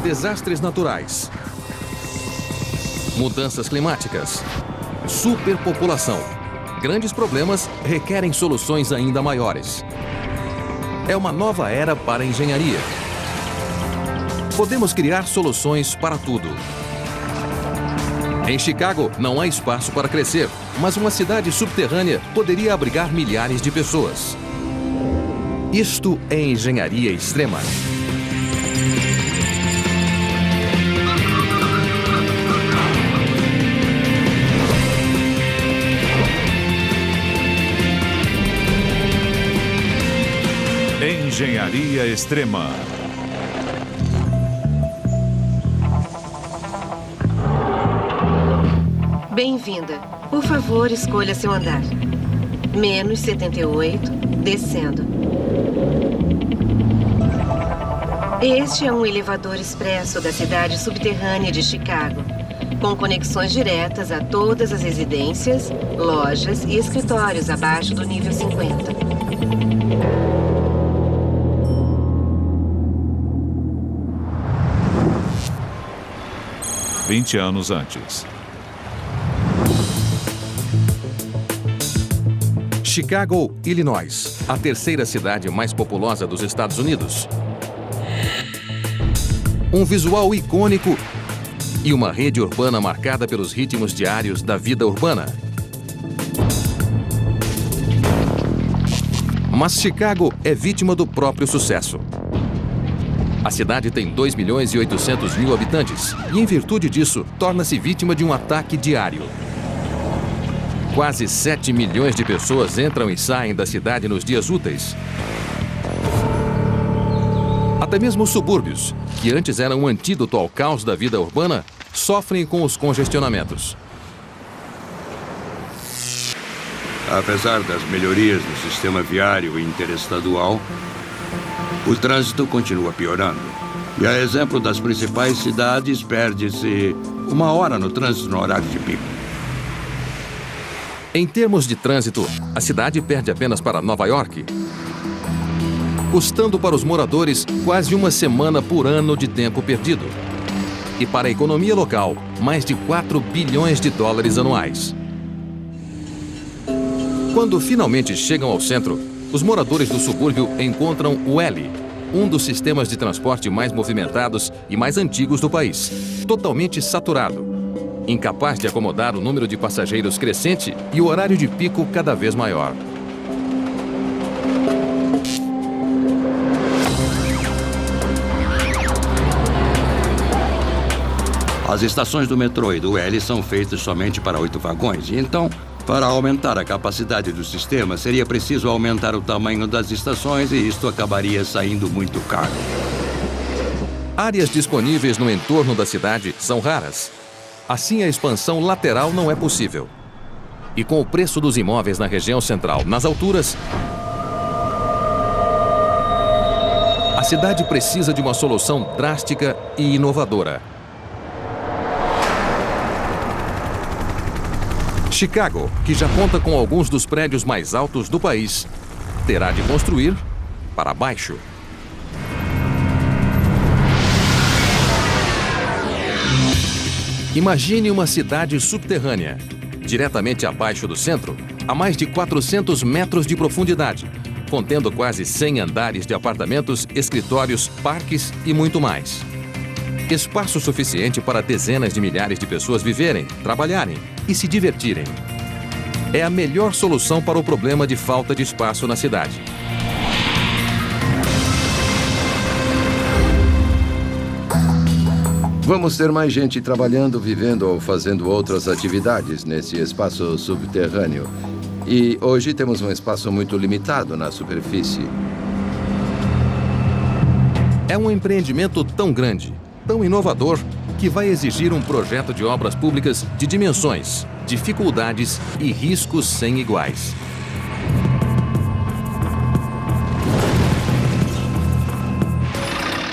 desastres naturais, mudanças climáticas, superpopulação. Grandes problemas requerem soluções ainda maiores. É uma nova era para a engenharia. Podemos criar soluções para tudo. Em Chicago, não há espaço para crescer, mas uma cidade subterrânea poderia abrigar milhares de pessoas. Isto é engenharia extrema. Engenharia extrema. Bem-vinda. Por favor, escolha seu andar. Menos 78, descendo. Este é um elevador expresso da cidade subterrânea de Chicago, com conexões diretas a todas as residências, lojas e escritórios abaixo do nível 50. 20 anos antes. Chicago, Illinois, a terceira cidade mais populosa dos Estados Unidos. Um visual icônico e uma rede urbana marcada pelos ritmos diários da vida urbana. Mas Chicago é vítima do próprio sucesso. A cidade tem 2.800.000 habitantes e, em virtude disso, torna-se vítima de um ataque diário. Quase 7 milhões de pessoas entram e saem da cidade nos dias úteis. Até mesmo os subúrbios, que antes eram um antídoto ao caos da vida urbana, sofrem com os congestionamentos. Apesar das melhorias no sistema viário interestadual, o trânsito continua piorando. E a exemplo das principais cidades, perde-se 1 hora no trânsito no horário de pico. Em termos de trânsito, a cidade perde apenas para Nova York, custando para os moradores quase 1 semana por ano de tempo perdido. E para a economia local, mais de 4 bilhões de dólares anuais. Quando finalmente chegam ao centro, os moradores do subúrbio encontram o L, um dos sistemas de transporte mais movimentados e mais antigos do país, totalmente saturado, incapaz de acomodar o número de passageiros crescente e o horário de pico cada vez maior. As estações do metrô e do L são feitas somente para 8 vagões, e então, para aumentar a capacidade do sistema, seria preciso aumentar o tamanho das estações e isto acabaria saindo muito caro. Áreas disponíveis no entorno da cidade são raras. Assim, a expansão lateral não é possível. E com o preço dos imóveis na região central nas alturas, a cidade precisa de uma solução drástica e inovadora. Chicago, que já conta com alguns dos prédios mais altos do país, terá de construir para baixo. Imagine uma cidade subterrânea, diretamente abaixo do centro, a mais de 400 metros de profundidade, contendo quase 100 andares de apartamentos, escritórios, parques e muito mais. Espaço suficiente para dezenas de milhares de pessoas viverem, trabalharem e se divertirem. É a melhor solução para o problema de falta de espaço na cidade. Vamos ter mais gente trabalhando, vivendo ou fazendo outras atividades nesse espaço subterrâneo. E hoje temos um espaço muito limitado na superfície. É um empreendimento tão grande, tão inovador, que vai exigir um projeto de obras públicas de dimensões, dificuldades e riscos sem iguais.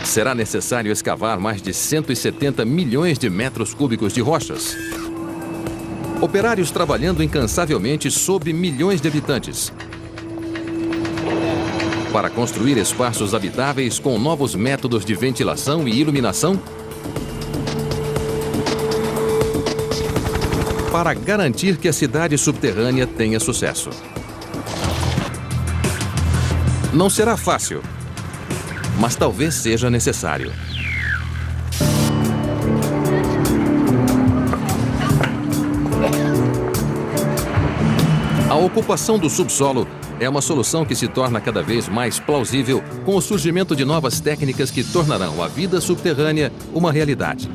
Será necessário escavar mais de 170 milhões de metros cúbicos de rochas. Operários trabalhando incansavelmente sob milhões de habitantes. para construir espaços habitáveis com novos métodos de ventilação e iluminação? Para garantir que a cidade subterrânea tenha sucesso. Não será fácil, mas talvez seja necessário. A ocupação do subsolo é uma solução que se torna cada vez mais plausível com o surgimento de novas técnicas que tornarão a vida subterrânea uma realidade.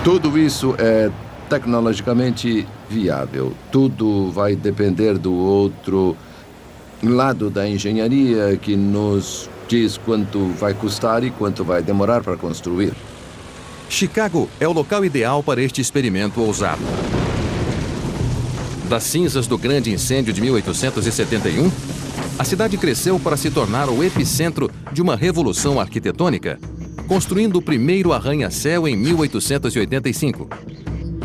Tudo isso é tecnologicamente viável. Tudo vai depender do outro lado da engenharia que nos diz quanto vai custar e quanto vai demorar para construir. Chicago é o local ideal para este experimento ousado. Das cinzas do grande incêndio de 1871, a cidade cresceu para se tornar o epicentro de uma revolução arquitetônica, construindo o primeiro arranha-céu em 1885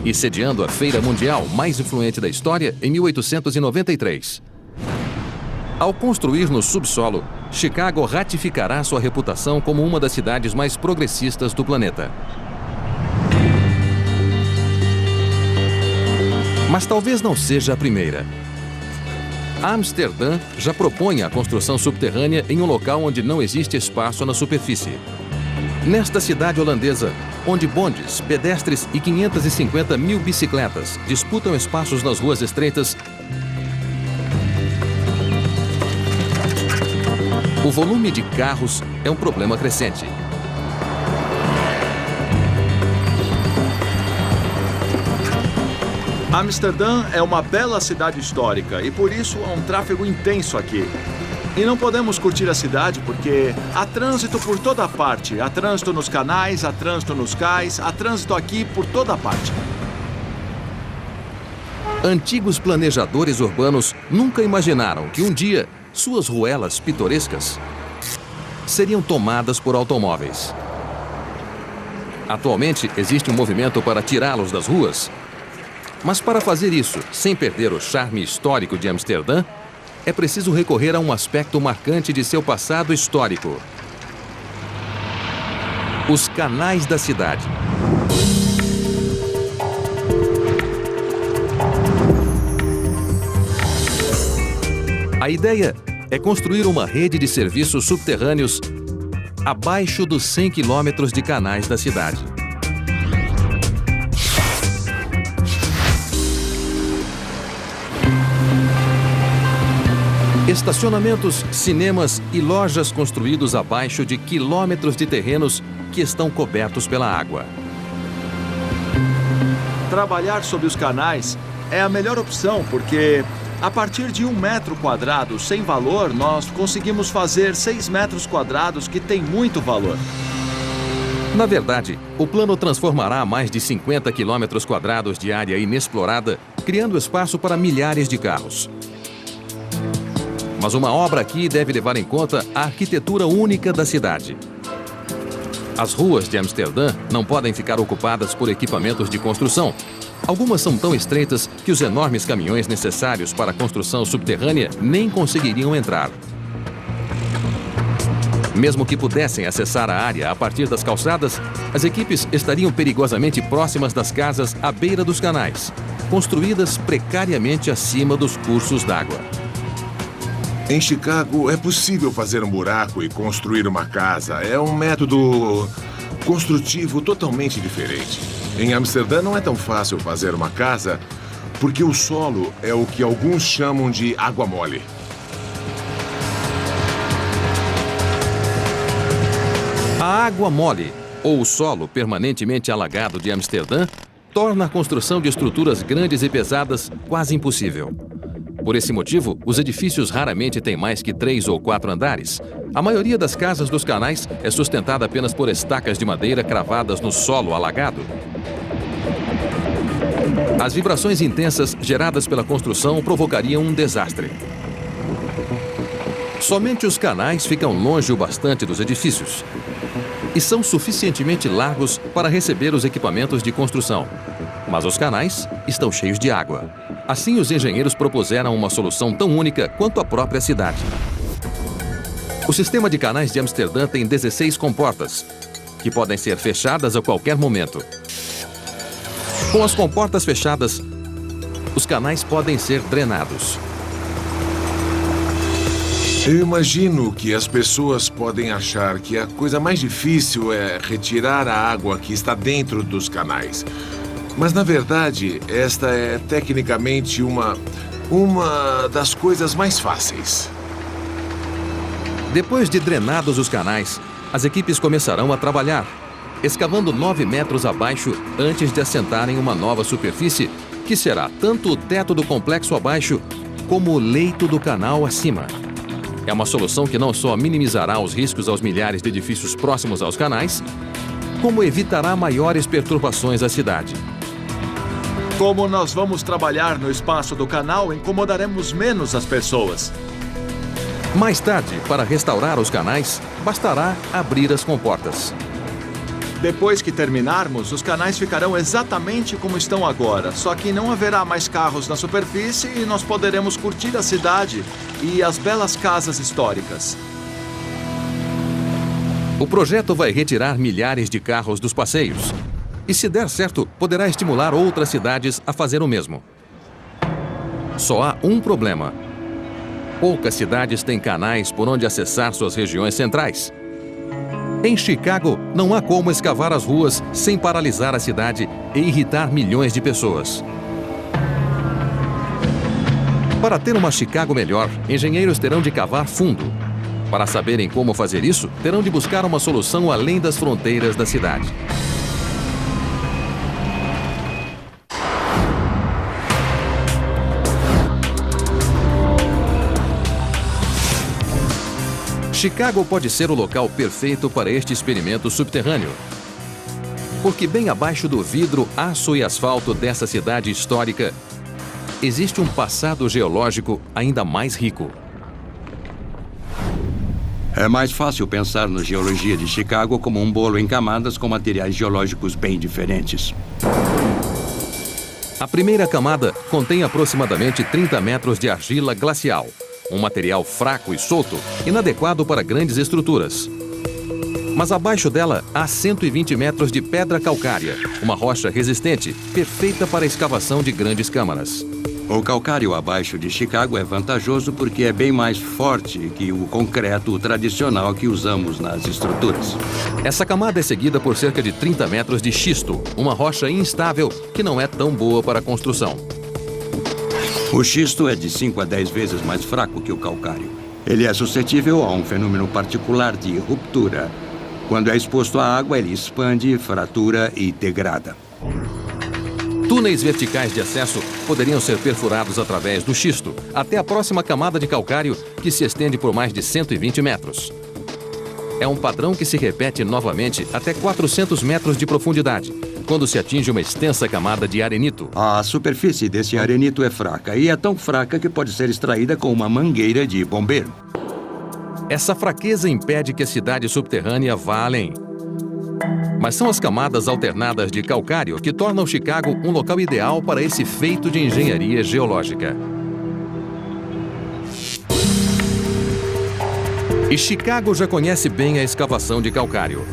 e sediando a Feira Mundial mais influente da história em 1893. Ao construir no subsolo, Chicago ratificará sua reputação como uma das cidades mais progressistas do planeta. Mas talvez não seja a primeira. Amsterdã já propõe a construção subterrânea em um local onde não existe espaço na superfície. Nesta cidade holandesa, onde bondes, pedestres e 550 mil bicicletas disputam espaços nas ruas estreitas, o volume de carros é um problema crescente. Amsterdã é uma bela cidade histórica e por isso há um tráfego intenso aqui. E não podemos curtir a cidade porque há trânsito por toda parte. Há trânsito nos canais, há trânsito nos cais, há trânsito aqui por toda parte. Antigos planejadores urbanos nunca imaginaram que um dia suas ruelas pitorescas seriam tomadas por automóveis. Atualmente existe um movimento para tirá-los das ruas. Mas para fazer isso, sem perder o charme histórico de Amsterdã, é preciso recorrer a um aspecto marcante de seu passado histórico: os canais da cidade. A ideia é construir uma rede de serviços subterrâneos abaixo dos 100 quilômetros de canais da cidade. Estacionamentos, cinemas e lojas construídos abaixo de quilômetros de terrenos que estão cobertos pela água. Trabalhar sob os canais é a melhor opção porque, a partir de 1 metro quadrado sem valor, nós conseguimos fazer 6 metros quadrados que tem muito valor. Na verdade, o plano transformará mais de 50 quilômetros quadrados de área inexplorada, criando espaço para milhares de carros. Mas uma obra aqui deve levar em conta a arquitetura única da cidade. As ruas de Amsterdã não podem ficar ocupadas por equipamentos de construção. Algumas são tão estreitas que os enormes caminhões necessários para a construção subterrânea nem conseguiriam entrar. Mesmo que pudessem acessar a área a partir das calçadas, as equipes estariam perigosamente próximas das casas à beira dos canais, construídas precariamente acima dos cursos d'água. Em Chicago, é possível fazer um buraco e construir uma casa. É um método construtivo totalmente diferente. Em Amsterdã não é tão fácil fazer uma casa porque o solo é o que alguns chamam de água mole. A água mole, ou o solo permanentemente alagado de Amsterdã, torna a construção de estruturas grandes e pesadas quase impossível. Por esse motivo, os edifícios raramente têm mais que 3 ou 4 andares. A maioria das casas dos canais é sustentada apenas por estacas de madeira cravadas no solo alagado. As vibrações intensas geradas pela construção provocariam um desastre. Somente os canais ficam longe o bastante dos edifícios e são suficientemente largos para receber os equipamentos de construção. Mas os canais estão cheios de água. Assim, os engenheiros propuseram uma solução tão única quanto a própria cidade. O sistema de canais de Amsterdã tem 16 comportas, que podem ser fechadas a qualquer momento. Com as comportas fechadas, os canais podem ser drenados. Eu imagino que as pessoas podem achar que a coisa mais difícil é retirar a água que está dentro dos canais. Mas, na verdade, esta é tecnicamente uma das coisas mais fáceis. Depois de drenados os canais, as equipes começarão a trabalhar, escavando 9 metros abaixo antes de assentarem uma nova superfície, que será tanto o teto do complexo abaixo, como o leito do canal acima. É uma solução que não só minimizará os riscos aos milhares de edifícios próximos aos canais, como evitará maiores perturbações à cidade. Como nós vamos trabalhar no espaço do canal, incomodaremos menos as pessoas. Mais tarde, para restaurar os canais, bastará abrir as comportas. Depois que terminarmos, os canais ficarão exatamente como estão agora, só que não haverá mais carros na superfície e nós poderemos curtir a cidade e as belas casas históricas. O projeto vai retirar milhares de carros dos passeios. E se der certo, poderá estimular outras cidades a fazer o mesmo. Só há um problema. Poucas cidades têm canais por onde acessar suas regiões centrais. Em Chicago, não há como escavar as ruas sem paralisar a cidade e irritar milhões de pessoas. Para ter uma Chicago melhor, engenheiros terão de cavar fundo. Para saberem como fazer isso, terão de buscar uma solução além das fronteiras da cidade. Chicago pode ser o local perfeito para este experimento subterrâneo. Porque bem abaixo do vidro, aço e asfalto dessa cidade histórica, existe um passado geológico ainda mais rico. É mais fácil pensar na geologia de Chicago como um bolo em camadas com materiais geológicos bem diferentes. A primeira camada contém aproximadamente 30 metros de argila glacial, um material fraco e solto, inadequado para grandes estruturas. Mas abaixo dela há 120 metros de pedra calcária, uma rocha resistente, perfeita para a escavação de grandes câmaras. O calcário abaixo de Chicago é vantajoso porque é bem mais forte que o concreto tradicional que usamos nas estruturas. Essa camada é seguida por cerca de 30 metros de xisto, uma rocha instável que não é tão boa para a construção. O xisto é de 5 a 10 vezes mais fraco que o calcário. Ele é suscetível a um fenômeno particular de ruptura. Quando é exposto à água, ele expande, fratura e degrada. Túneis verticais de acesso poderiam ser perfurados através do xisto até a próxima camada de calcário, que se estende por mais de 120 metros. É um padrão que se repete novamente até 400 metros de profundidade, quando se atinge uma extensa camada de arenito. A superfície desse arenito é fraca e é tão fraca que pode ser extraída com uma mangueira de bombeiro. Essa fraqueza impede que a cidade subterrânea vá além. Mas são as camadas alternadas de calcário que tornam Chicago um local ideal para esse feito de engenharia geológica. E Chicago já conhece bem a escavação de calcário.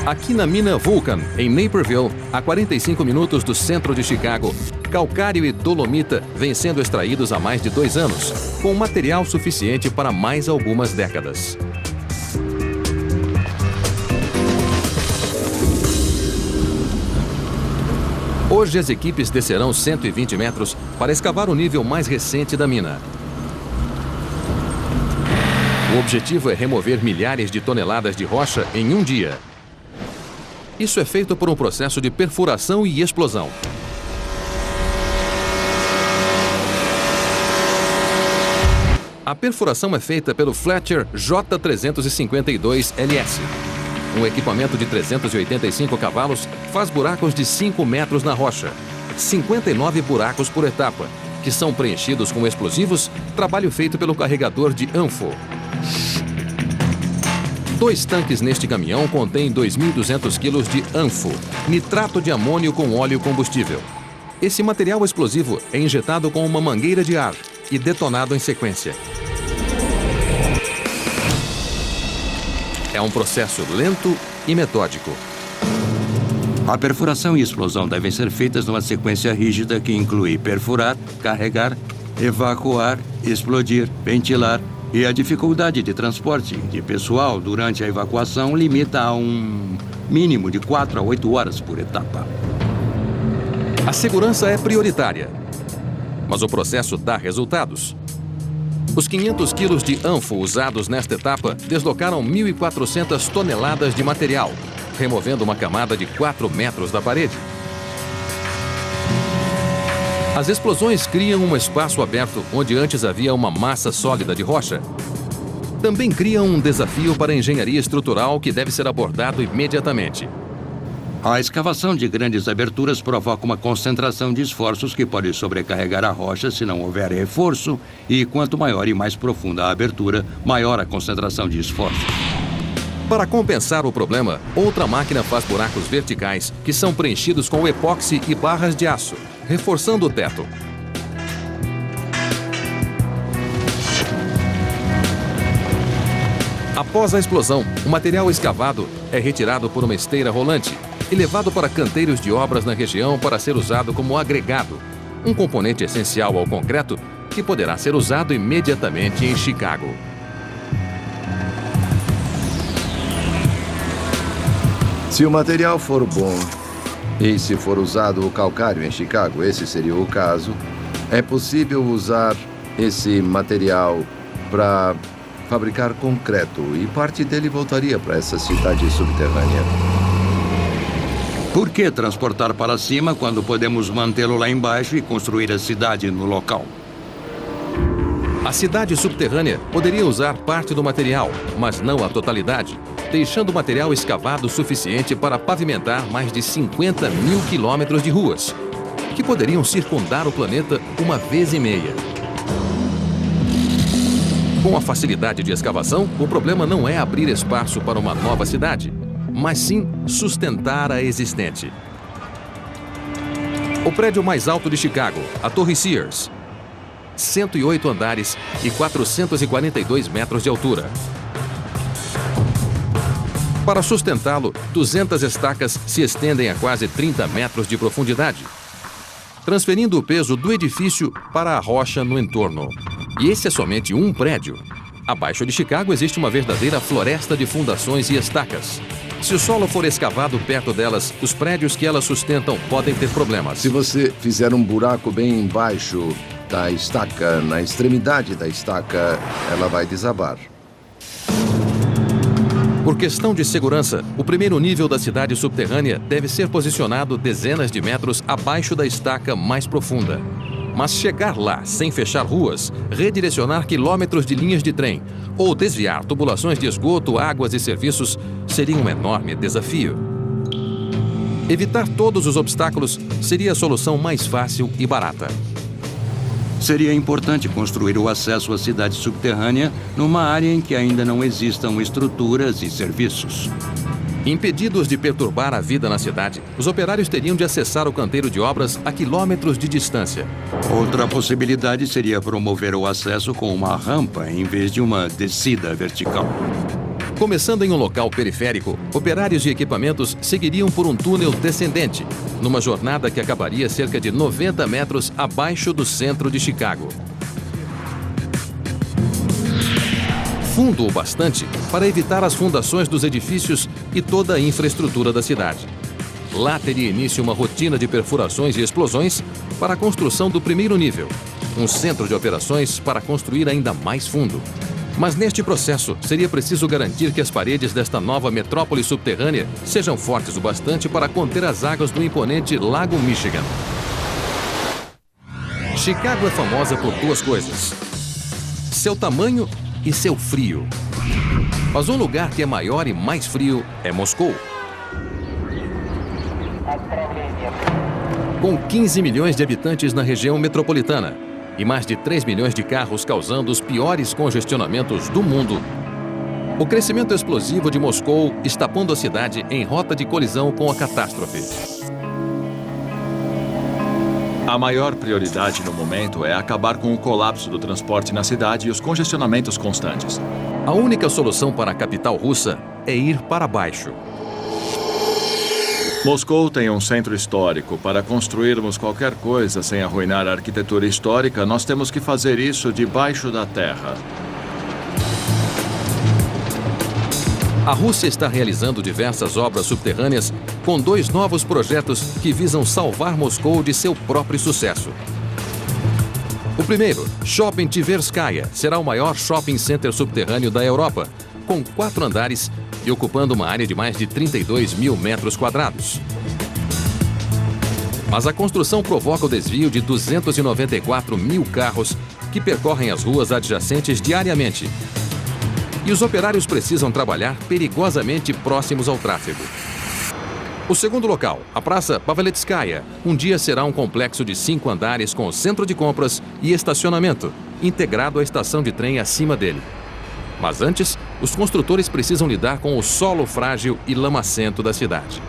Aqui na mina Vulcan, em Naperville, a 45 minutos do centro de Chicago, calcário e dolomita vêm sendo extraídos há mais de 2 anos, com material suficiente para mais algumas décadas. Hoje as equipes descerão 120 metros para escavar o nível mais recente da mina. O objetivo é remover milhares de toneladas de rocha em um dia. Isso é feito por um processo de perfuração e explosão. A perfuração é feita pelo Fletcher J352LS. Um equipamento de 385 cavalos faz buracos de 5 metros na rocha. 59 buracos por etapa, que são preenchidos com explosivos, trabalho feito pelo carregador de ANFO. 2 tanques neste caminhão contêm 2.200 quilos de ANFO, nitrato de amônio com óleo combustível. Esse material explosivo é injetado com uma mangueira de ar e detonado em sequência. É um processo lento e metódico. A perfuração e explosão devem ser feitas numa sequência rígida que inclui perfurar, carregar, evacuar, explodir, ventilar, e a dificuldade de transporte de pessoal durante a evacuação limita a um mínimo de 4 a 8 horas por etapa. A segurança é prioritária, mas o processo dá resultados. Os 500 quilos de anfo usados nesta etapa deslocaram 1.400 toneladas de material, removendo uma camada de 4 metros da parede. As explosões criam um espaço aberto onde antes havia uma massa sólida de rocha. Também criam um desafio para a engenharia estrutural que deve ser abordado imediatamente. A escavação de grandes aberturas provoca uma concentração de esforços que pode sobrecarregar a rocha se não houver reforço, e quanto maior e mais profunda a abertura, maior a concentração de esforço. Para compensar o problema, outra máquina faz buracos verticais que são preenchidos com epóxi e barras de aço, reforçando o teto. Após a explosão, o material escavado é retirado por uma esteira rolante e levado para canteiros de obras na região para ser usado como agregado, um componente essencial ao concreto que poderá ser usado imediatamente em Chicago. Se o material for bom e se for usado o calcário em Chicago, esse seria o caso, é possível usar esse material para fabricar concreto e parte dele voltaria para essa cidade subterrânea. Por que transportar para cima quando podemos mantê-lo lá embaixo e construir a cidade no local? A cidade subterrânea poderia usar parte do material, mas não a totalidade, deixando o material escavado suficiente para pavimentar mais de 50 mil quilômetros de ruas, que poderiam circundar o planeta uma vez e meia. Com a facilidade de escavação, o problema não é abrir espaço para uma nova cidade, mas sim sustentar a existente. O prédio mais alto de Chicago, a Torre Sears, 108 andares e 442 metros de altura. Para sustentá-lo, 200 estacas se estendem a quase 30 metros de profundidade, transferindo o peso do edifício para a rocha no entorno. E esse é somente um prédio. Abaixo de Chicago existe uma verdadeira floresta de fundações e estacas. Se o solo for escavado perto delas, os prédios que elas sustentam podem ter problemas. Se você fizer um buraco bem embaixo da estaca, na extremidade da estaca, ela vai desabar. Por questão de segurança, o primeiro nível da cidade subterrânea deve ser posicionado dezenas de metros abaixo da estaca mais profunda. Mas chegar lá sem fechar ruas, redirecionar quilômetros de linhas de trem ou desviar tubulações de esgoto, águas e serviços seria um enorme desafio. Evitar todos os obstáculos seria a solução mais fácil e barata. Seria importante construir o acesso à cidade subterrânea numa área em que ainda não existam estruturas e serviços. Impedidos de perturbar a vida na cidade, os operários teriam de acessar o canteiro de obras a quilômetros de distância. Outra possibilidade seria promover o acesso com uma rampa em vez de uma descida vertical. Começando em um local periférico, operários e equipamentos seguiriam por um túnel descendente, numa jornada que acabaria cerca de 90 metros abaixo do centro de Chicago. Fundo o bastante para evitar as fundações dos edifícios e toda a infraestrutura da cidade. Lá teria início uma rotina de perfurações e explosões para a construção do primeiro nível, um centro de operações para construir ainda mais fundo. Mas neste processo, seria preciso garantir que as paredes desta nova metrópole subterrânea sejam fortes o bastante para conter as águas do imponente Lago Michigan. Chicago é famosa por duas coisas: seu tamanho e seu frio. Mas um lugar que é maior e mais frio é Moscou. Com 15 milhões de habitantes na região metropolitana e mais de 3 milhões de carros causando os piores congestionamentos do mundo, o crescimento explosivo de Moscou está pondo a cidade em rota de colisão com a catástrofe. A maior prioridade no momento é acabar com o colapso do transporte na cidade e os congestionamentos constantes. A única solução para a capital russa é ir para baixo. Moscou tem um centro histórico. Para construirmos qualquer coisa sem arruinar a arquitetura histórica, nós temos que fazer isso debaixo da terra. A Rússia está realizando diversas obras subterrâneas com 2 novos projetos que visam salvar Moscou de seu próprio sucesso. O primeiro, Shopping Tverskaya, será o maior shopping center subterrâneo da Europa, com 4 andares e ocupando uma área de mais de 32 mil metros quadrados. Mas a construção provoca o desvio de 294 mil carros que percorrem as ruas adjacentes diariamente. E os operários precisam trabalhar perigosamente próximos ao tráfego. O segundo local, a Praça Paveletskaya, um dia será um complexo de 5 andares com centro de compras e estacionamento, integrado à estação de trem acima dele. Mas antes, os construtores precisam lidar com o solo frágil e lamacento da cidade.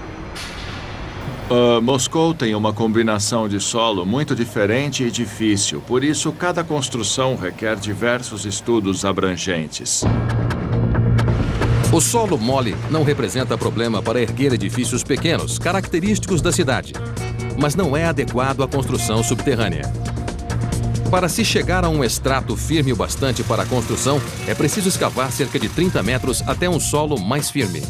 Moscou tem uma combinação de solo muito diferente e difícil, por isso cada construção requer diversos estudos abrangentes. O solo mole não representa problema para erguer edifícios pequenos, característicos da cidade, mas não é adequado à construção subterrânea. Para se chegar a um estrato firme o bastante para a construção, é preciso escavar cerca de 30 metros até um solo mais firme.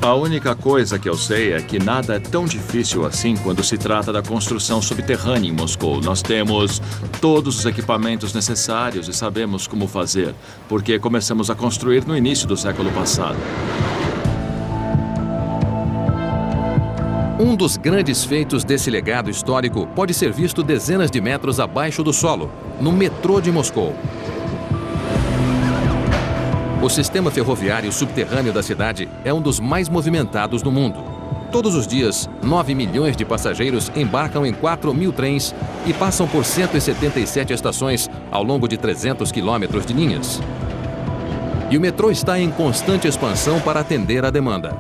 A única coisa que eu sei é que nada é tão difícil assim quando se trata da construção subterrânea em Moscou. Nós temos todos os equipamentos necessários e sabemos como fazer, porque começamos a construir no início do século passado. Um dos grandes feitos desse legado histórico pode ser visto dezenas de metros abaixo do solo, no metrô de Moscou. O sistema ferroviário subterrâneo da cidade é um dos mais movimentados do mundo. Todos os dias, 9 milhões de passageiros embarcam em 4 mil trens e passam por 177 estações ao longo de 300 quilômetros de linhas. E o metrô está em constante expansão para atender à demanda.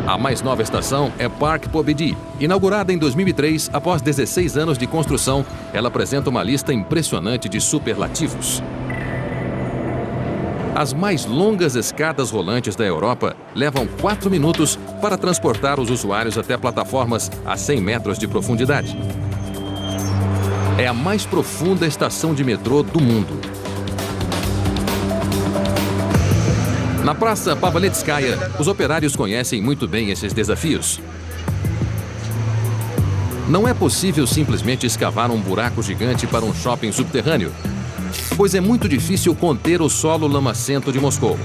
A mais nova estação é Park Pobedi. Inaugurada em 2003, após 16 anos de construção, ela apresenta uma lista impressionante de superlativos. As mais longas escadas rolantes da Europa levam 4 minutos para transportar os usuários até plataformas a 100 metros de profundidade. É a mais profunda estação de metrô do mundo. Na Praça Paveletskaya, os operários conhecem muito bem esses desafios. Não é possível simplesmente escavar um buraco gigante para um shopping subterrâneo, pois é muito difícil conter o solo lamacento de Moscou.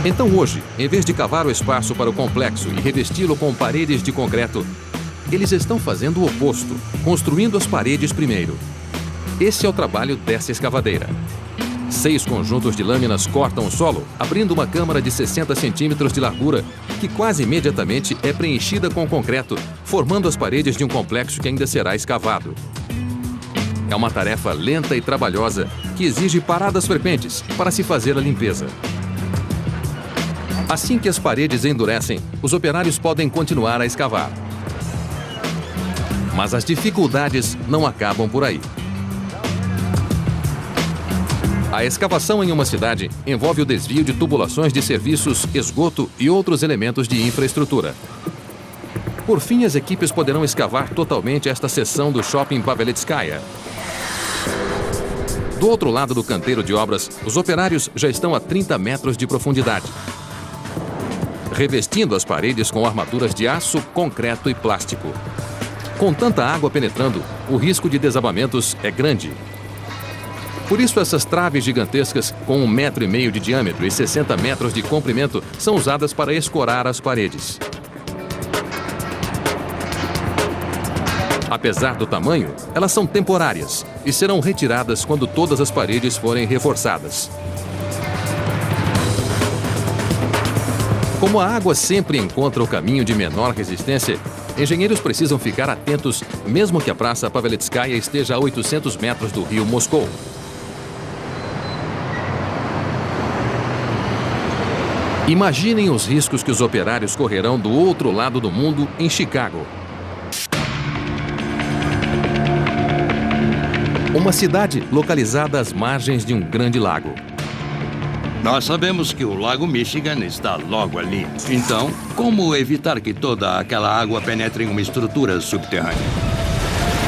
Então hoje, em vez de cavar o espaço para o complexo e revesti-lo com paredes de concreto, eles estão fazendo o oposto, construindo as paredes primeiro. Esse é o trabalho dessa escavadeira. 6 conjuntos de lâminas cortam o solo, abrindo uma câmara de 60 centímetros de largura, que quase imediatamente é preenchida com concreto, formando as paredes de um complexo que ainda será escavado. É uma tarefa lenta e trabalhosa que exige paradas frequentes para se fazer a limpeza. Assim que as paredes endurecem, os operários podem continuar a escavar. Mas as dificuldades não acabam por aí. A escavação em uma cidade envolve o desvio de tubulações de serviços, esgoto e outros elementos de infraestrutura. Por fim, as equipes poderão escavar totalmente esta seção do Shopping Paveletskaya. Do outro lado do canteiro de obras, os operários já estão a 30 metros de profundidade, revestindo as paredes com armaduras de aço, concreto e plástico. Com tanta água penetrando, o risco de desabamentos é grande. Por isso, essas traves gigantescas, com 1,5 metro de diâmetro e 60 metros de comprimento, são usadas para escorar as paredes. Apesar do tamanho, elas são temporárias e serão retiradas quando todas as paredes forem reforçadas. Como a água sempre encontra o caminho de menor resistência, engenheiros precisam ficar atentos mesmo que a Praça Paveletskaya esteja a 800 metros do rio Moscou. Imaginem os riscos que os operários correrão do outro lado do mundo, em Chicago. Uma cidade localizada às margens de um grande lago. Nós sabemos que o Lago Michigan está logo ali. Então, como evitar que toda aquela água penetre em uma estrutura subterrânea?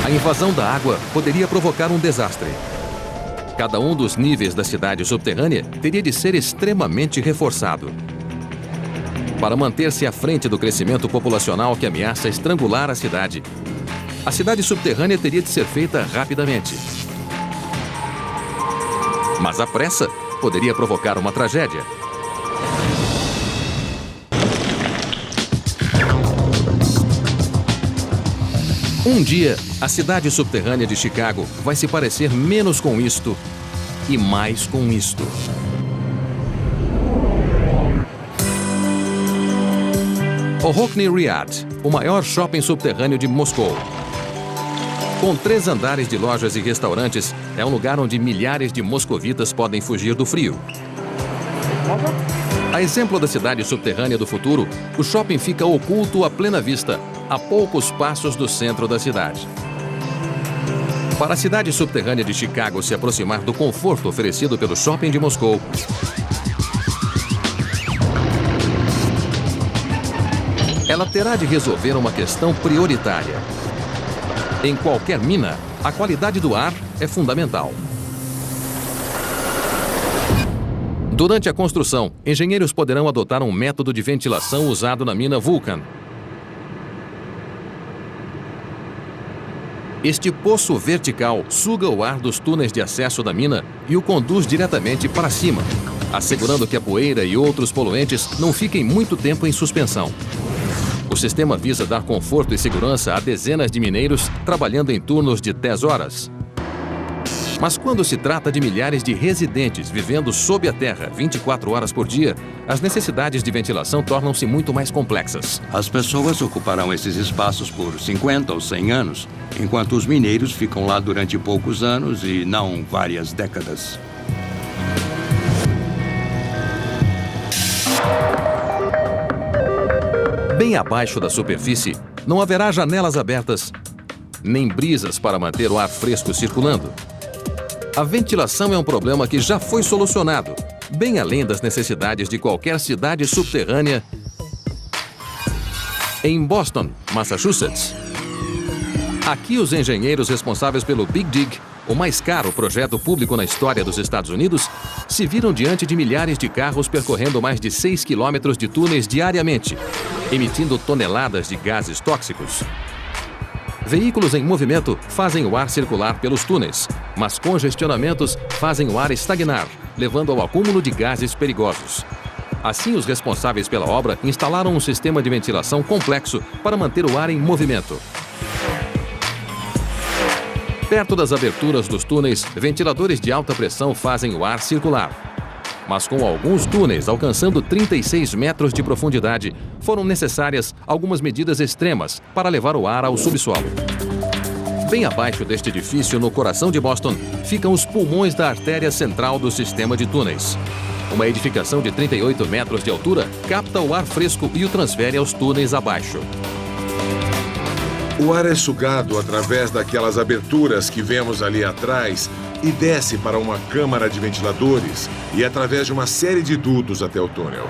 A invasão da água poderia provocar um desastre. Cada um dos níveis da cidade subterrânea teria de ser extremamente reforçado. Para manter-se à frente do crescimento populacional que ameaça estrangular a cidade subterrânea teria de ser feita rapidamente. Mas a pressa poderia provocar uma tragédia. Um dia, a cidade subterrânea de Chicago vai se parecer menos com isto e mais com isto. O Rockne Riyadh, o maior shopping subterrâneo de Moscou. Com 3 andares de lojas e restaurantes, é um lugar onde milhares de moscovitas podem fugir do frio. A exemplo da cidade subterrânea do futuro, o shopping fica oculto à plena vista, a poucos passos do centro da cidade. Para a cidade subterrânea de Chicago se aproximar do conforto oferecido pelo shopping de Moscou, ela terá de resolver uma questão prioritária. Em qualquer mina, a qualidade do ar é fundamental. Durante a construção, engenheiros poderão adotar um método de ventilação usado na mina Vulcan. Este poço vertical suga o ar dos túneis de acesso da mina e o conduz diretamente para cima, assegurando que a poeira e outros poluentes não fiquem muito tempo em suspensão. O sistema visa dar conforto e segurança a dezenas de mineiros trabalhando em turnos de 10 horas. Mas quando se trata de milhares de residentes vivendo sob a terra 24 horas por dia, as necessidades de ventilação tornam-se muito mais complexas. As pessoas ocuparão esses espaços por 50 ou 100 anos, enquanto os mineiros ficam lá durante poucos anos e não várias décadas. Bem abaixo da superfície, não haverá janelas abertas, nem brisas para manter o ar fresco circulando. A ventilação é um problema que já foi solucionado, bem além das necessidades de qualquer cidade subterrânea em Boston, Massachusetts. Aqui, os engenheiros responsáveis pelo Big Dig, o mais caro projeto público na história dos Estados Unidos, se viram diante de milhares de carros percorrendo mais de 6 quilômetros de túneis diariamente, emitindo toneladas de gases tóxicos. Veículos em movimento fazem o ar circular pelos túneis, mas congestionamentos fazem o ar estagnar, levando ao acúmulo de gases perigosos. Assim, os responsáveis pela obra instalaram um sistema de ventilação complexo para manter o ar em movimento. Perto das aberturas dos túneis, ventiladores de alta pressão fazem o ar circular. Mas com alguns túneis alcançando 36 metros de profundidade, foram necessárias algumas medidas extremas para levar o ar ao subsolo. Bem abaixo deste edifício, no coração de Boston, ficam os pulmões da artéria central do sistema de túneis. Uma edificação de 38 metros de altura capta o ar fresco e o transfere aos túneis abaixo. O ar é sugado através daquelas aberturas que vemos ali atrás e desce para uma câmara de ventiladores e através de uma série de dutos até o túnel.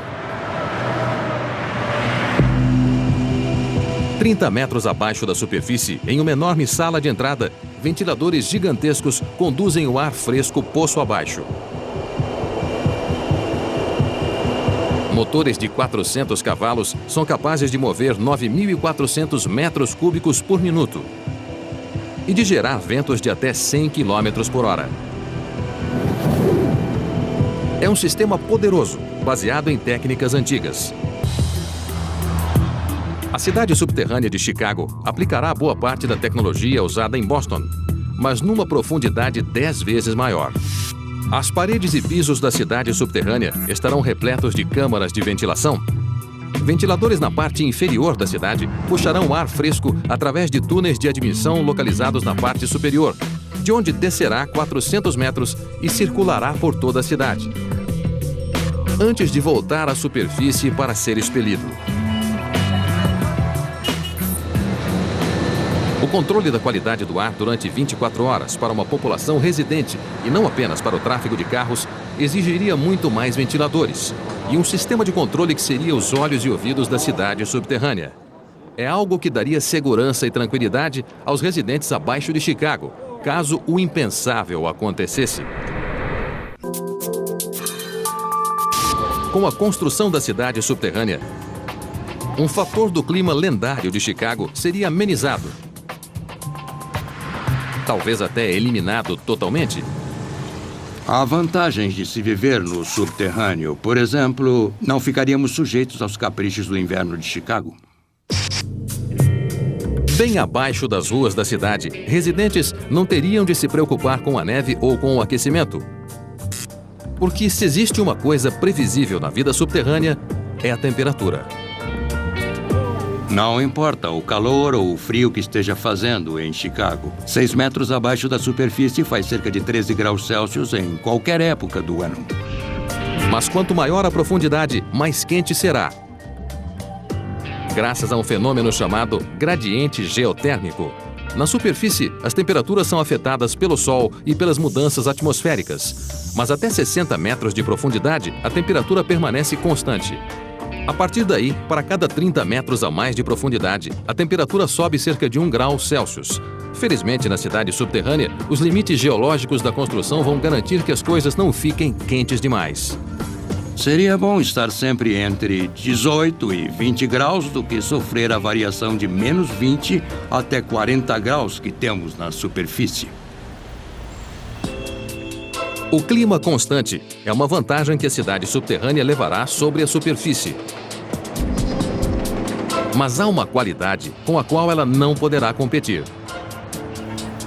30 metros abaixo da superfície, em uma enorme sala de entrada, ventiladores gigantescos conduzem o ar fresco poço abaixo. Motores de 400 cavalos são capazes de mover 9.400 metros cúbicos por minuto e de gerar ventos de até 100 km por hora. É um sistema poderoso, baseado em técnicas antigas. A cidade subterrânea de Chicago aplicará boa parte da tecnologia usada em Boston, mas numa profundidade 10 vezes maior. As paredes e pisos da cidade subterrânea estarão repletos de câmaras de ventilação. Ventiladores na parte inferior da cidade puxarão ar fresco através de túneis de admissão localizados na parte superior, de onde descerá 400 metros e circulará por toda a cidade. antes de voltar à superfície para ser expelido. O controle da qualidade do ar durante 24 horas para uma população residente e não apenas para o tráfego de carros exigiria muito mais ventiladores e um sistema de controle que seria os olhos e ouvidos da cidade subterrânea. É algo que daria segurança e tranquilidade aos residentes abaixo de Chicago, caso o impensável acontecesse. Com a construção da cidade subterrânea, um fator do clima lendário de Chicago seria amenizado. Talvez até eliminado totalmente. Há vantagens de se viver no subterrâneo. Por exemplo, não ficaríamos sujeitos aos caprichos do inverno de Chicago. Bem abaixo das ruas da cidade, residentes não teriam de se preocupar com a neve ou com o aquecimento. Porque se existe uma coisa previsível na vida subterrânea, é a temperatura. Não importa o calor ou o frio que esteja fazendo em Chicago. 6 metros abaixo da superfície faz cerca de 13 graus Celsius em qualquer época do ano. Mas quanto maior a profundidade, mais quente será. Graças a um fenômeno chamado gradiente geotérmico. Na superfície, as temperaturas são afetadas pelo Sol e pelas mudanças atmosféricas. Mas até 60 metros de profundidade, a temperatura permanece constante. A partir daí, para cada 30 metros a mais de profundidade, a temperatura sobe cerca de 1 grau Celsius. Felizmente, na cidade subterrânea, os limites geológicos da construção vão garantir que as coisas não fiquem quentes demais. Seria bom estar sempre entre 18 e 20 graus do que sofrer a variação de menos 20 até 40 graus que temos na superfície. O clima constante é uma vantagem que a cidade subterrânea levará sobre a superfície. Mas há uma qualidade com a qual ela não poderá competir.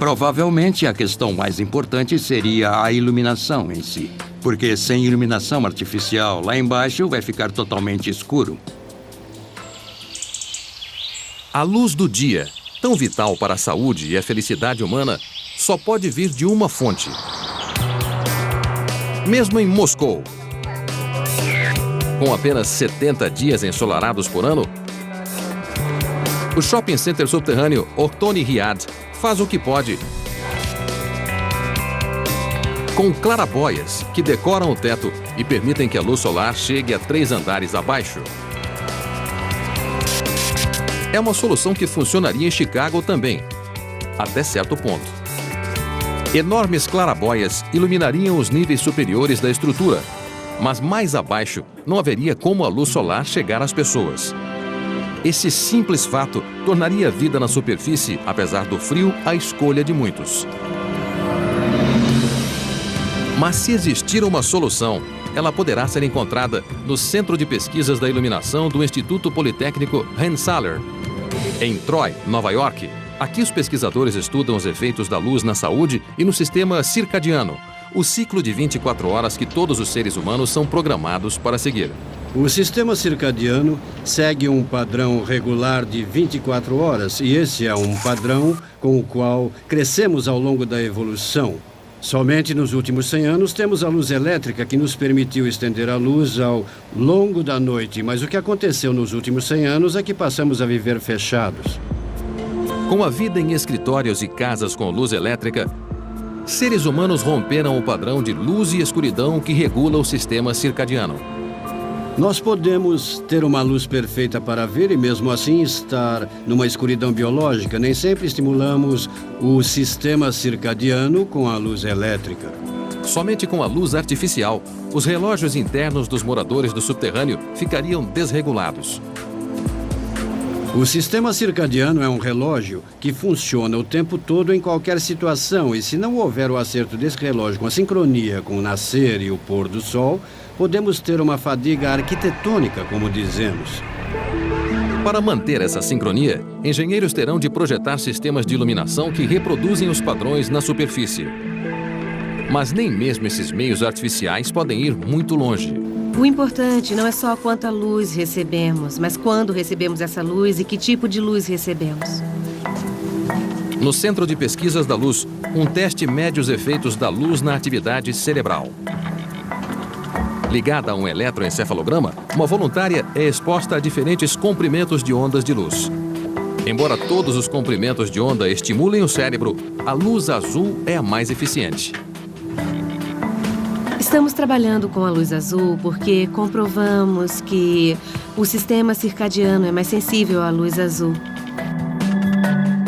Provavelmente a questão mais importante seria a iluminação em si. Porque sem iluminação artificial, lá embaixo vai ficar totalmente escuro. A luz do dia, tão vital para a saúde e a felicidade humana, só pode vir de uma fonte. Mesmo em Moscou, com apenas 70 dias ensolarados por ano, o shopping center subterrâneo Ortony Riad faz o que pode com clarabóias que decoram o teto e permitem que a luz solar chegue a 3 andares abaixo. É uma solução que funcionaria em Chicago também, até certo ponto. Enormes clarabóias iluminariam os níveis superiores da estrutura, mas mais abaixo não haveria como a luz solar chegar às pessoas. Esse simples fato tornaria a vida na superfície, apesar do frio, a escolha de muitos. Mas se existir uma solução, ela poderá ser encontrada no Centro de Pesquisas da Iluminação do Instituto Politécnico Rensselaer, em Troy, Nova York. Aqui os pesquisadores estudam os efeitos da luz na saúde e no sistema circadiano, o ciclo de 24 horas que todos os seres humanos são programados para seguir. O sistema circadiano segue um padrão regular de 24 horas e esse é um padrão com o qual crescemos ao longo da evolução. Somente nos últimos 100 anos temos a luz elétrica que nos permitiu estender a luz ao longo da noite, mas o que aconteceu nos últimos 100 anos é que passamos a viver fechados. Com a vida em escritórios e casas com luz elétrica, seres humanos romperam o padrão de luz e escuridão que regula o sistema circadiano. Nós podemos ter uma luz perfeita para ver e mesmo assim estar numa escuridão biológica. Nem sempre estimulamos o sistema circadiano com a luz elétrica. Somente com a luz artificial, os relógios internos dos moradores do subterrâneo ficariam desregulados. O sistema circadiano é um relógio que funciona o tempo todo em qualquer situação e se não houver o acerto desse relógio com a sincronia com o nascer e o pôr do sol, podemos ter uma fadiga arquitetônica, como dizemos. Para manter essa sincronia, engenheiros terão de projetar sistemas de iluminação que reproduzem os padrões na superfície. Mas nem mesmo esses meios artificiais podem ir muito longe. O importante não é só quanta luz recebemos, mas quando recebemos essa luz e que tipo de luz recebemos. No Centro de Pesquisas da Luz, um teste mede os efeitos da luz na atividade cerebral. Ligada a um eletroencefalograma, uma voluntária é exposta a diferentes comprimentos de ondas de luz. Embora todos os comprimentos de onda estimulem o cérebro, a luz azul é a mais eficiente. Estamos trabalhando com a luz azul porque comprovamos que o sistema circadiano é mais sensível à luz azul.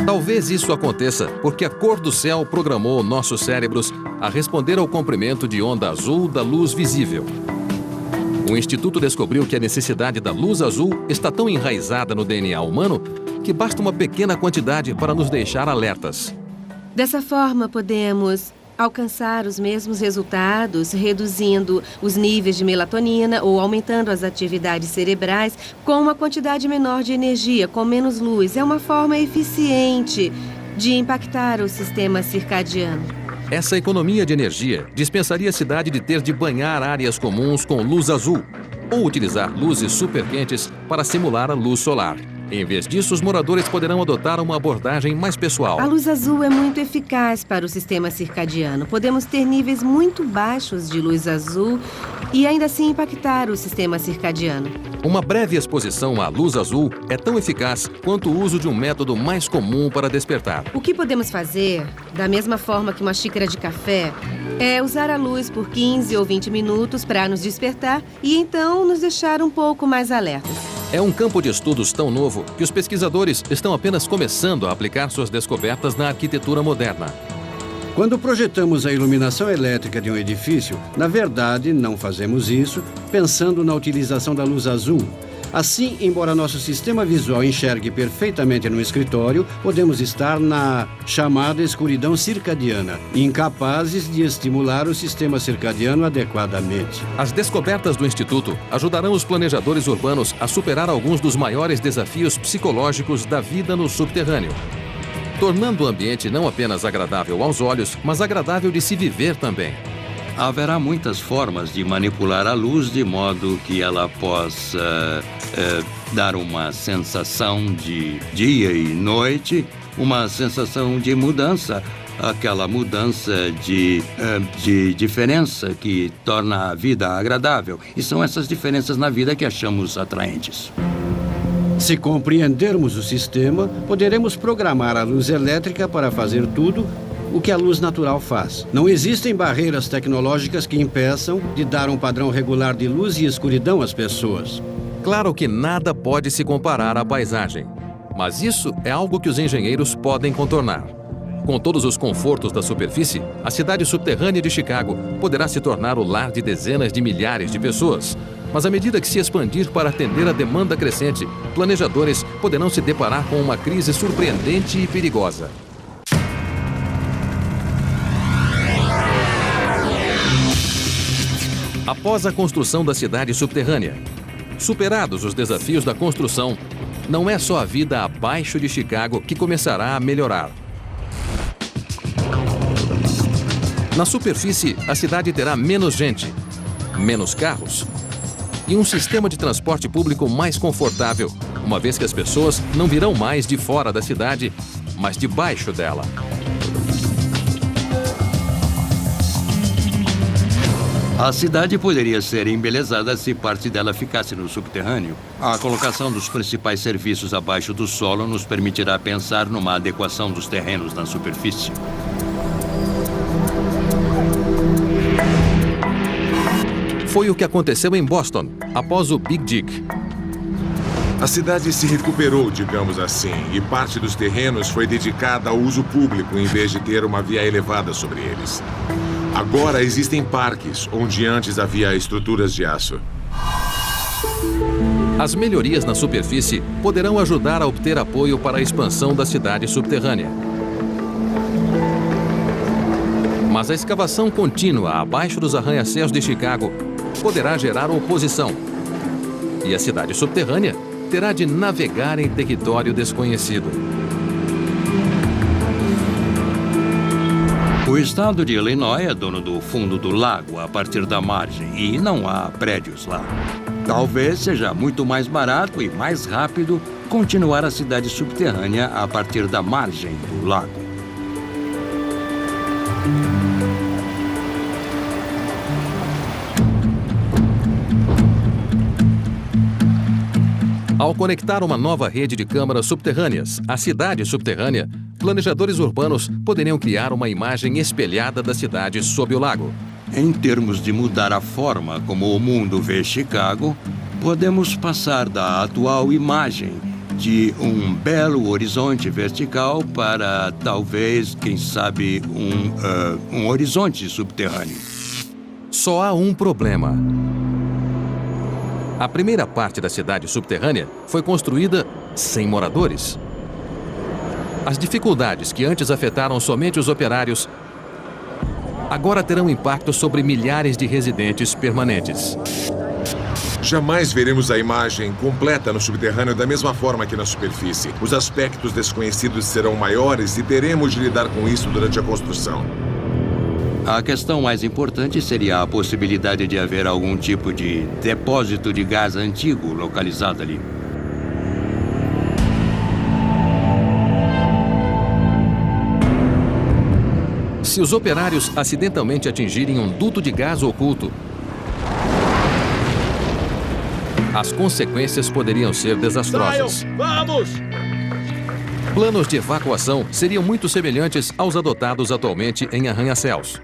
Talvez isso aconteça porque a cor do céu programou nossos cérebros a responder ao comprimento de onda azul da luz visível. O Instituto descobriu que a necessidade da luz azul está tão enraizada no DNA humano que basta uma pequena quantidade para nos deixar alertas. Dessa forma, podemos alcançar os mesmos resultados reduzindo os níveis de melatonina ou aumentando as atividades cerebrais com uma quantidade menor de energia, com menos luz. É uma forma eficiente de impactar o sistema circadiano. Essa economia de energia dispensaria a cidade de ter de banhar áreas comuns com luz azul ou utilizar luzes superquentes para simular a luz solar. Em vez disso, os moradores poderão adotar uma abordagem mais pessoal. A luz azul é muito eficaz para o sistema circadiano. Podemos ter níveis muito baixos de luz azul e ainda assim impactar o sistema circadiano. Uma breve exposição à luz azul é tão eficaz quanto o uso de um método mais comum para despertar. O que podemos fazer, da mesma forma que uma xícara de café, é usar a luz por 15 ou 20 minutos para nos despertar e então nos deixar um pouco mais alertas. É um campo de estudos tão novo que os pesquisadores estão apenas começando a aplicar suas descobertas na arquitetura moderna. Quando projetamos a iluminação elétrica de um edifício, na verdade, não fazemos isso pensando na utilização da luz azul. Assim, embora nosso sistema visual enxergue perfeitamente no escritório, podemos estar na chamada escuridão circadiana, incapazes de estimular o sistema circadiano adequadamente. As descobertas do Instituto ajudarão os planejadores urbanos a superar alguns dos maiores desafios psicológicos da vida no subterrâneo, tornando o ambiente não apenas agradável aos olhos, mas agradável de se viver também. Haverá muitas formas de manipular a luz de modo que ela possa dar uma sensação de dia e noite, uma sensação de mudança, aquela mudança de diferença que torna a vida agradável. E são essas diferenças na vida que achamos atraentes. Se compreendermos o sistema, poderemos programar a luz elétrica para fazer tudo o que a luz natural faz. Não existem barreiras tecnológicas que impeçam de dar um padrão regular de luz e escuridão às pessoas. Claro que nada pode se comparar à paisagem, mas isso é algo que os engenheiros podem contornar. Com todos os confortos da superfície, a cidade subterrânea de Chicago poderá se tornar o lar de dezenas de milhares de pessoas. Mas à medida que se expandir para atender a demanda crescente, planejadores poderão se deparar com uma crise surpreendente e perigosa. Após a construção da cidade subterrânea, superados os desafios da construção, não é só a vida abaixo de Chicago que começará a melhorar. Na superfície, a cidade terá menos gente, menos carros e um sistema de transporte público mais confortável, uma vez que as pessoas não virão mais de fora da cidade, mas debaixo dela. A cidade poderia ser embelezada se parte dela ficasse no subterrâneo. A colocação dos principais serviços abaixo do solo nos permitirá pensar numa adequação dos terrenos na superfície. Foi o que aconteceu em Boston, após o Big Dig. A cidade se recuperou, digamos assim, e parte dos terrenos foi dedicada ao uso público em vez de ter uma via elevada sobre eles. Agora existem parques, onde antes havia estruturas de aço. As melhorias na superfície poderão ajudar a obter apoio para a expansão da cidade subterrânea. Mas a escavação contínua abaixo dos arranha-céus de Chicago poderá gerar oposição. E a cidade subterrânea terá de navegar em território desconhecido. O estado de Illinois é dono do fundo do lago a partir da margem e não há prédios lá. Talvez seja muito mais barato e mais rápido continuar a cidade subterrânea a partir da margem do lago. Ao conectar uma nova rede de câmaras subterrâneas à cidade subterrânea, planejadores urbanos poderiam criar uma imagem espelhada da cidade sob o lago. Em termos de mudar a forma como o mundo vê Chicago, podemos passar da atual imagem de um belo horizonte vertical para, talvez, quem sabe, um horizonte subterrâneo. Só há um problema. A primeira parte da cidade subterrânea foi construída sem moradores. As dificuldades que antes afetaram somente os operários agora terão impacto sobre milhares de residentes permanentes. Jamais veremos a imagem completa no subterrâneo da mesma forma que na superfície. Os aspectos desconhecidos serão maiores e teremos de lidar com isso durante a construção. A questão mais importante seria a possibilidade de haver algum tipo de depósito de gás antigo localizado ali. Se os operários acidentalmente atingirem um duto de gás oculto, as consequências poderiam ser desastrosas. Vamos! Planos de evacuação seriam muito semelhantes aos adotados atualmente em arranha-céus.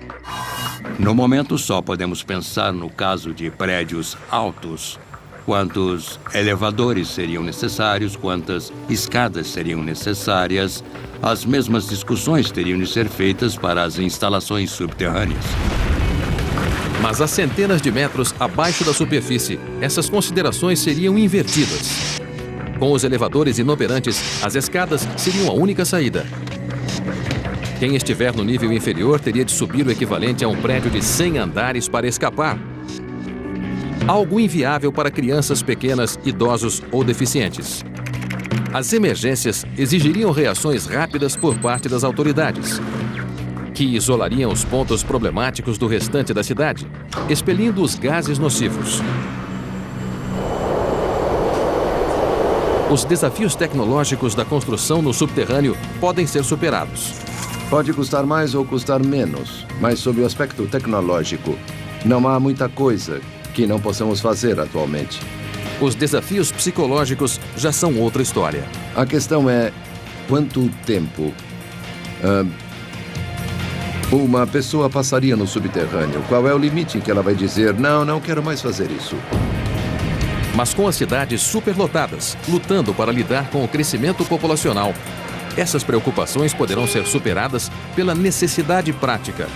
No momento, só podemos pensar no caso de prédios altos. Quantos elevadores seriam necessários, quantas escadas seriam necessárias. As mesmas discussões teriam de ser feitas para as instalações subterrâneas. Mas a centenas de metros abaixo da superfície, essas considerações seriam invertidas. Com os elevadores inoperantes, as escadas seriam a única saída. Quem estiver no nível inferior teria de subir o equivalente a um prédio de 100 andares para escapar. Algo inviável para crianças pequenas, idosos ou deficientes. As emergências exigiriam reações rápidas por parte das autoridades, que isolariam os pontos problemáticos do restante da cidade, expelindo os gases nocivos. Os desafios tecnológicos da construção no subterrâneo podem ser superados. Pode custar mais ou custar menos, mas sob o aspecto tecnológico, não há muita coisa que não possamos fazer atualmente. Os desafios psicológicos já são outra história. A questão é quanto tempo uma pessoa passaria no subterrâneo. Qual é o limite em que ela vai dizer, não quero mais fazer isso? Mas com as cidades superlotadas, lutando para lidar com o crescimento populacional, essas preocupações poderão ser superadas pela necessidade prática.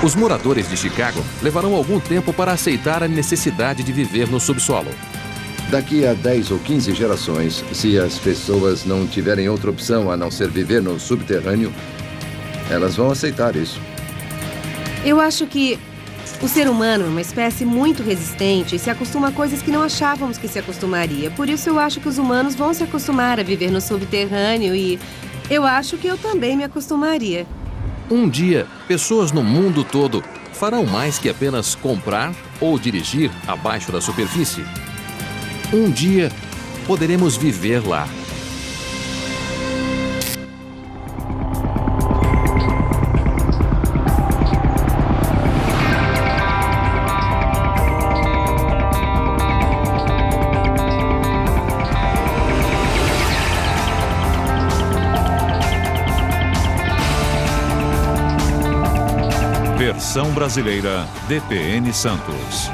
Os moradores de Chicago levarão algum tempo para aceitar a necessidade de viver no subsolo. Daqui a 10 ou 15 gerações, se as pessoas não tiverem outra opção a não ser viver no subterrâneo, elas vão aceitar isso. Eu acho que o ser humano é uma espécie muito resistente e se acostuma a coisas que não achávamos que se acostumaria. Por isso eu acho que os humanos vão se acostumar a viver no subterrâneo e eu acho que eu também me acostumaria. Um dia, pessoas no mundo todo farão mais que apenas comprar ou dirigir abaixo da superfície. Um dia, poderemos viver lá. Versão brasileira DPN Santos.